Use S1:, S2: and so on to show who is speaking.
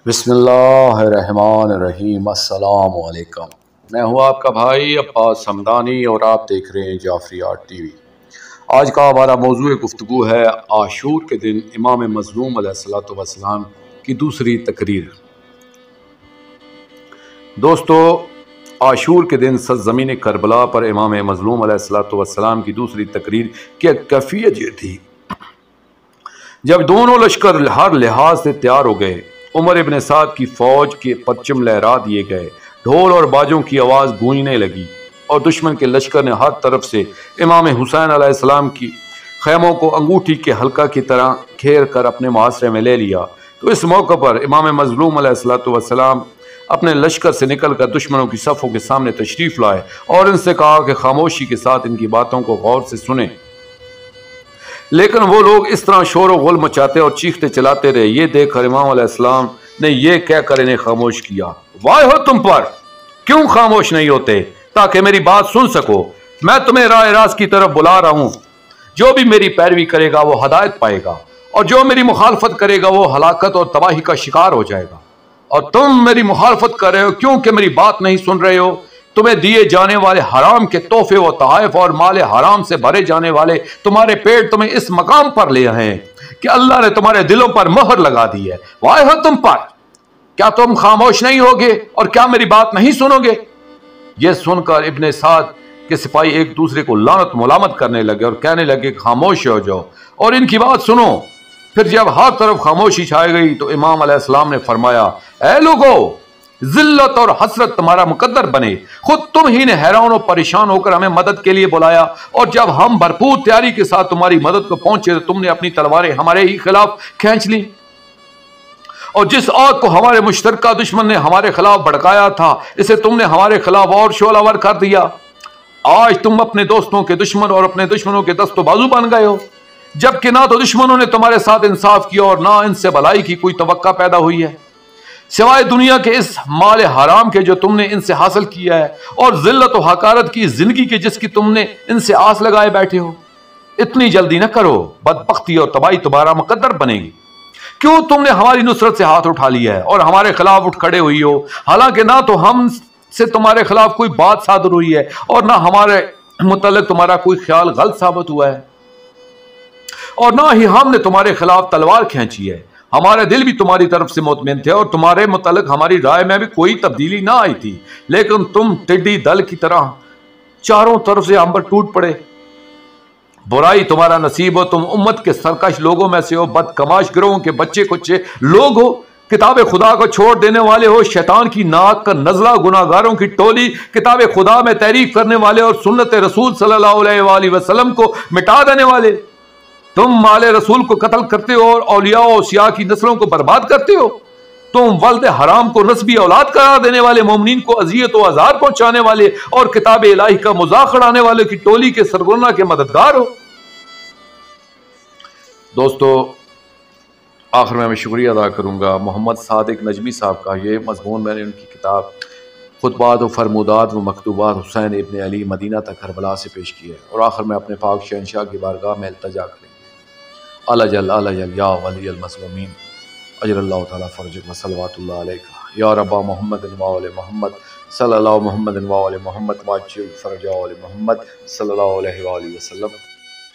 S1: بسم اللہ الرحمن الرحیم۔ السلام علیکم، میں ہوں آپ کا بھائی عباس حمدانی اور آپ دیکھ رہے ہیں جعفری آرٹ ٹی وی۔ آج کا ہمارا موضوع گفتگو ہے عاشور کے دن امام مظلوم علیہ السلام کی دوسری تقریر۔ دوستو، عاشور کے دن سرزمین کربلا پر امام مظلوم علیہ السلام کی دوسری تقریر کی کیفیت یہ تھی۔ جب دونوں لشکر ہر لحاظ سے تیار ہو گئے، عمر ابن سعد کی فوج کے پرچم لہرا دیے گئے، ڈھول اور باجوں کی آواز گونجنے لگی اور دشمن کے لشکر نے ہر طرف سے امام حسین علیہ السلام کی خیموں کو انگوٹھی کے حلقہ کی طرح گھیر کر اپنے محاصرے میں لے لیا۔ تو اس موقع پر امام مظلوم علیہ السلام اپنے لشکر سے نکل کر دشمنوں کی صفوں کے سامنے تشریف لائے اور ان سے کہا کہ خاموشی کے ساتھ ان کی باتوں کو غور سے سنیں۔ لیکن وہ لوگ اس طرح شور و غل مچاتے اور چیختے چلاتے رہے۔ یہ دیکھ کر امام علیہ السلام نے یہ کہہ کر انہیں خاموش کیا، واہ ہو تم پر، کیوں خاموش نہیں ہوتے تاکہ میری بات سن سکو؟ میں تمہیں راہ راست کی طرف بلا رہا ہوں۔ جو بھی میری پیروی کرے گا وہ ہدایت پائے گا، اور جو میری مخالفت کرے گا وہ ہلاکت اور تباہی کا شکار ہو جائے گا۔ اور تم میری مخالفت کر رہے ہو کیونکہ میری بات نہیں سن رہے ہو۔ تمہیں دیے جانے والے حرام کے تحفے و تحائف اور مال حرام سے بھرے جانے والے تمہارے پیٹ تمہیں اس مقام پر لے آئے ہیں کہ اللہ نے تمہارے دلوں پر مہر لگا دی ہے۔ واہ ہو تم پر، کیا تم خاموش نہیں ہوگے اور کیا میری بات نہیں سنو گے؟ یہ سن کر ابن سعد کے سپاہی ایک دوسرے کو لعنت ملامت کرنے لگے اور کہنے لگے خاموش ہو جاؤ اور ان کی بات سنو۔ پھر جب ہر طرف خاموشی چھائی گئی تو امام علیہ السلام نے فرمایا، اے لوگو، ذلت اور حسرت تمہارا مقدر بنے، خود تم ہی نے حیران و پریشان ہو کر ہمیں مدد کے لیے بلایا، اور جب ہم بھرپور تیاری کے ساتھ تمہاری مدد کو پہنچے تو تم نے اپنی تلواریں ہمارے ہی خلاف کھینچ لی، اور جس آگ کو ہمارے مشترکہ دشمن نے ہمارے خلاف بھڑکایا تھا اسے تم نے ہمارے خلاف اور شعلہ ور کر دیا۔ آج تم اپنے دوستوں کے دشمن اور اپنے دشمنوں کے دست و بازو بن گئے ہو، جبکہ نہ تو دشمنوں نے تمہارے ساتھ انصاف کیا اور نہ ان سے بھلائی کی کوئی توقع پیدا ہوئی ہے، سوائے دنیا کے اس مال حرام کے جو تم نے ان سے حاصل کیا ہے، اور ذلت و حقارت کی زندگی کے جس کی تم نے ان سے آس لگائے بیٹھے ہو۔ اتنی جلدی نہ کرو، بدبختی اور تباہی تمہارا مقدر بنے گی۔ کیوں تم نے ہماری نصرت سے ہاتھ اٹھا لیا ہے اور ہمارے خلاف اٹھ کھڑے ہوئی ہو، حالانکہ نہ تو ہم سے تمہارے خلاف کوئی بات صادر ہوئی ہے اور نہ ہمارے متعلق تمہارا کوئی خیال غلط ثابت ہوا ہے، اور نہ ہی ہم نے تمہارے خلاف تلوار کھینچی ہے۔ ہمارے دل بھی تمہاری طرف سے مطمئن تھے اور تمہارے متعلق ہماری رائے میں بھی کوئی تبدیلی نہ آئی تھی، لیکن تم ٹڈی دل کی طرح چاروں طرف سے ہم پر ٹوٹ پڑے۔ برائی تمہارا نصیب ہو، تم امت کے سرکش لوگوں میں سے ہو، بدکماش گروہوں کے بچے کچے لوگ ہو، کتاب خدا کو چھوڑ دینے والے ہو، شیطان کی ناک کا نزلہ گناہ گاروں کی ٹولی، کتاب خدا میں تحریف کرنے والے اور سنت رسول صلی اللہ علیہ وآلہ وسلم کو مٹا دینے والے۔ تم مال رسول کو قتل کرتے ہو اور اولیاء و اوصیاء کی نسلوں کو برباد کرتے ہو۔ تم ولد حرام کو نسبی اولاد قرار دینے والے، مومنین کو اذیت و آزار پہنچانے والے اور کتاب الہی کا مذاق اڑانے والے کی ٹولی کے سرگنا کے مددگار ہو۔ دوستو، آخر میں شکریہ ادا کروں گا محمد صادق نجمی صاحب کا۔ یہ مضمون میں نے ان کی کتاب خطبات و فرمودات و مکتوبات حسین ابن علی مدینہ تک کربلا سے پیش کی ہے، اور آخر میں اپنے پاک شہنشاہ کی بارگاہ میں التجا کریں گے، اعلی جل یا ولی المظلومین اجر اللہ تعالیٰ فرجک و صلوات اللہ علیہ یا ربا محمد و آل محمد صلی اللہ محمد و آل محمد واجل فرجا آل محمد صلی اللہ علیہ وآلہ وسلم۔